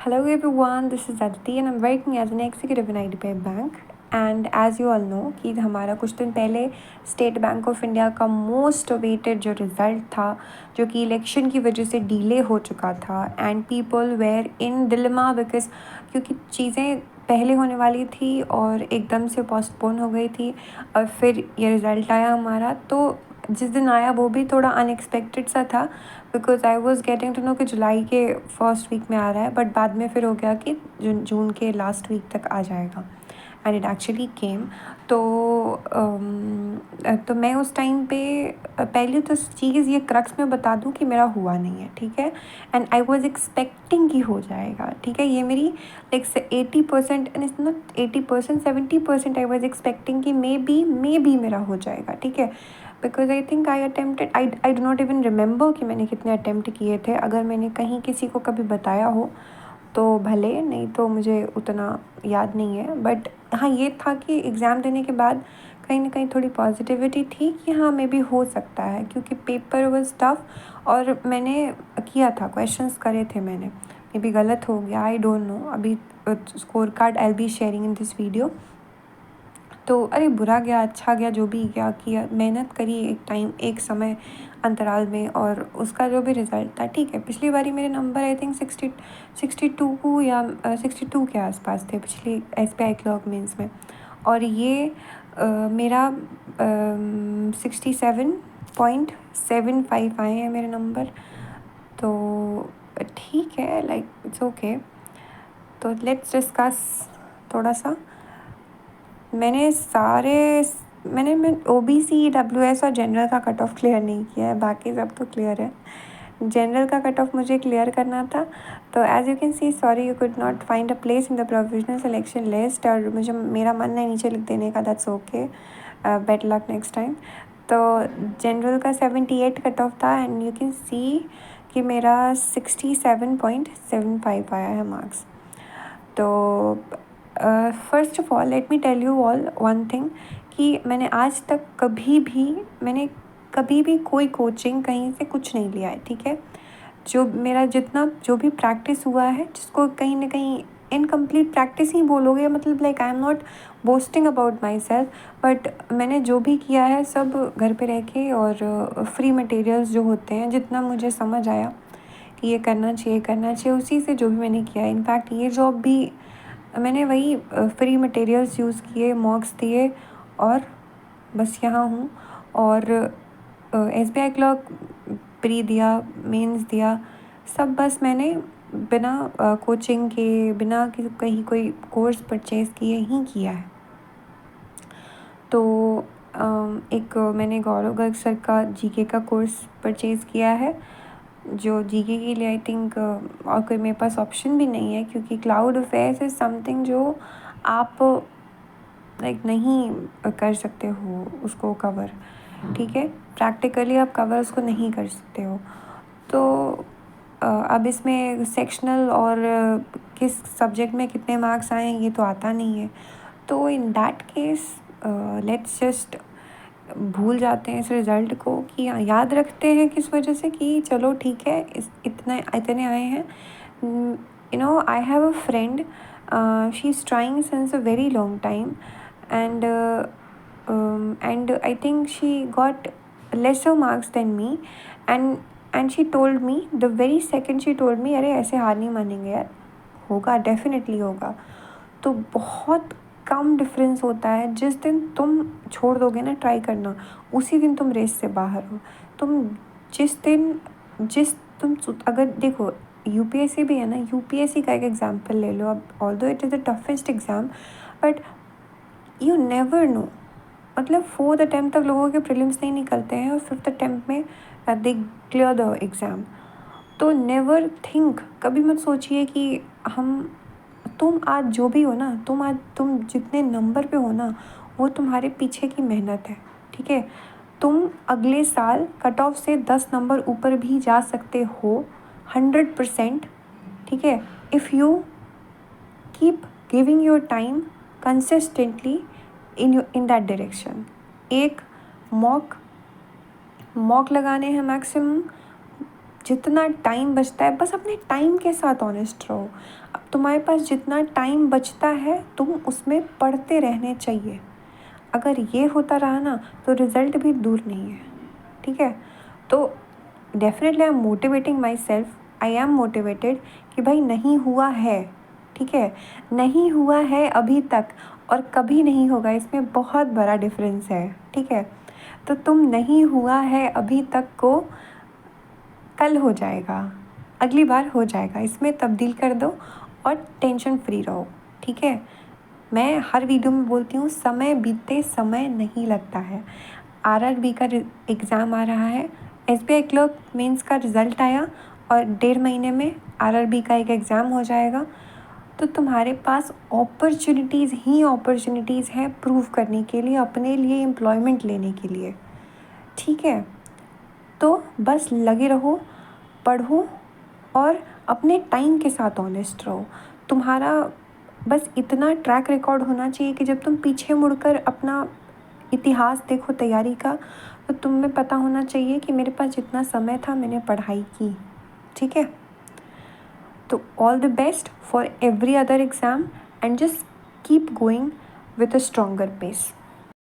Hello everyone, this is Aditi and I'm working as an executive in IDBI Bank. And as you all know कि हमारा कुछ दिन पहले state bank of India का most awaited जो result था, जो कि इलेक्शन की वजह से डिले हो चुका था and people were in dilemma because क्योंकि चीज़ें पहले होने वाली थी और एकदम से पोस्टपोन हो गई थी और फिर ये रिज़ल्ट आया हमारा। तो जिस दिन आया वो भी थोड़ा अनएक्सपेक्टेड सा था because I was getting to know कि जुलाई के फर्स्ट वीक में आ रहा है, बट बाद में फिर हो गया कि जून के लास्ट वीक तक आ जाएगा एंड इट एक्चुअली केम। तो मैं उस टाइम पे पहले तो चीज़ ये क्रक्स में बता दूं कि मेरा हुआ नहीं है, ठीक है, एंड आई वॉज एक्सपेक्टिंग कि हो जाएगा, ठीक है। ये मेरी like 80% and it's not 80%, 70% I was expecting कि मे बी मेरा हो जाएगा, ठीक है। Because I think I attempted, I do not even remember कि मैंने कितने अटैम्प्ट किए थे। अगर मैंने कहीं किसी को कभी बताया हो तो भले, नहीं तो मुझे उतना याद नहीं है। बट हाँ, ये था कि एग्ज़ाम देने के बाद कहीं ना कहीं थोड़ी पॉजिटिविटी थी कि हाँ मे बी हो सकता है, क्योंकि पेपर वाज टफ और मैंने किया था, क्वेश्चंस करे थे मैंने, मे बी गलत हो गया, आई डोंट नो। अभी score card I be sharing in this video. तो अरे बुरा गया अच्छा गया जो भी गया, किया मेहनत करी एक समय अंतराल में और उसका जो भी रिज़ल्ट था ठीक है। पिछली बारी मेरे नंबर आई थिंक 62 या 62 के आसपास थे पिछली SBI क्लर्क मेंस में, और ये मेरा 67.75 आए हैं मेरे नंबर। तो ठीक है, लाइक इट्स ओके। तो लेट्स डिस्कस थोड़ा सा। मैं OBC WS और जनरल का कट ऑफ क्लियर नहीं किया है, बाकी सब तो क्लियर है। जनरल का कट ऑफ मुझे क्लियर करना था। तो as you can see, sorry you could not find a place in the provisional selection list, और मुझे मेरा मन है नीचे लिख देने का, that's okay, better luck next time. तो जनरल का 78 कट ऑफ था एंड यू कैन सी कि मेरा 67.75 आया है मार्क्स। तो first of all let me tell you all one thing कि मैंने आज तक कभी भी कोई कोचिंग कहीं से कुछ नहीं लिया है, ठीक है। जो मेरा जितना जो भी प्रैक्टिस हुआ है, जिसको कहीं ना कहीं इनकम्प्लीट प्रैक्टिस ही बोलोगे, मतलब like I am not boasting about my self, but मैंने जो भी किया है सब घर पे रह के और फ्री मटेरियल्स जो होते हैं, जितना मुझे समझ आया कि ये करना चाहिए उसी से जो भी मैंने किया है। इनफैक्ट ये जॉब भी मैंने वही फ्री मटेरियल्स यूज़ किए, मॉक्स दिए और बस यहाँ हूँ। और SBI क्लर्क प्री दिया, मेंस दिया, सब बस मैंने बिना कोचिंग के, बिना कहीं कोई कोर्स परचेज़ किए ही किया है। तो एक मैंने गौरव गर्ग सर का GK का कोर्स परचेज़ किया है, जो GK के लिए आई थिंक और कोई मेरे पास ऑप्शन भी नहीं है, क्योंकि क्लाउड अफेयर्स इज़ समथिंग जो आप लाइक नहीं कर सकते हो उसको कवर, ठीक है। प्रैक्टिकली आप कवर उसको नहीं कर सकते हो। तो अब इसमें सेक्शनल और किस सब्जेक्ट में कितने मार्क्स आए ये तो आता नहीं है। तो in that case let's just भूल जाते हैं इस रिज़ल्ट को, कि याद रखते हैं किस वजह से, कि चलो ठीक है इतने आए हैं। You know, I have a friend, she is trying since a very long time and I think she got lesser marks than me, and she told me, the very second she told me, अरे ऐसे हार नहीं मानेंगे यार, होगा, definitely होगा। तो बहुत कम डिफरेंस होता है, जिस दिन तुम छोड़ दोगे ना ट्राई करना, उसी दिन तुम रेस से बाहर हो। तुम तुम अगर देखो, UPSC भी है ना, UPSC का एक एग्जाम्पल ले लो अब, although it is the toughest exam, but you never know, मतलब 4th अटैम्प्ट तक लोगों के प्रीलिम्स नहीं निकलते हैं और 5th अटैम्प्ट में दे क्लियर द एग्ज़ाम। तो नेवर थिंक, कभी मत सोचिए कि तुम आज जो भी हो ना, तुम जितने नंबर पे हो ना, वो तुम्हारे पीछे की मेहनत है, ठीक है। तुम अगले साल कट ऑफ से 10 नंबर ऊपर भी जा सकते हो, 100%, ठीक है, if you keep giving your time consistently in that direction। एक मॉक लगाने हैं मैक्सिमम, जितना टाइम बचता है बस अपने टाइम के साथ ऑनेस्ट रहो। अब तुम्हारे पास जितना टाइम बचता है तुम उसमें पढ़ते रहने चाहिए। अगर ये होता रहा ना तो रिज़ल्ट भी दूर नहीं है, ठीक है। तो definitely I am motivating my self, I am motivated कि भाई नहीं हुआ है, ठीक है। नहीं हुआ है अभी तक और कभी नहीं होगा, इसमें बहुत बड़ा डिफरेंस है, ठीक है। तो तुम नहीं हुआ है अभी तक को कल हो जाएगा, अगली बार हो जाएगा, इसमें तब्दील कर दो और टेंशन फ्री रहो, ठीक है। मैं हर वीडियो में बोलती हूँ समय बीतते समय नहीं लगता है। आरआरबी का एग्ज़ाम आ रहा है, एसबीआई क्लर्क मेंस का रिज़ल्ट आया और 1.5 महीने में आरआरबी का एक एग्ज़ाम हो जाएगा। तो तुम्हारे पास अपॉर्चुनिटीज़ ही अपॉर्चुनिटीज़ हैं प्रूव करने के लिए, अपने लिए एम्प्लॉयमेंट लेने के लिए, ठीक है। तो बस लगे रहो, पढ़ो और अपने टाइम के साथ ऑनेस्ट रहो। तुम्हारा बस इतना ट्रैक रिकॉर्ड होना चाहिए कि जब तुम पीछे मुड़कर अपना इतिहास देखो तैयारी का, तो तुम्हें पता होना चाहिए कि मेरे पास जितना समय था मैंने पढ़ाई की, ठीक है। तो all the best for every other exam and just keep going with a stronger pace.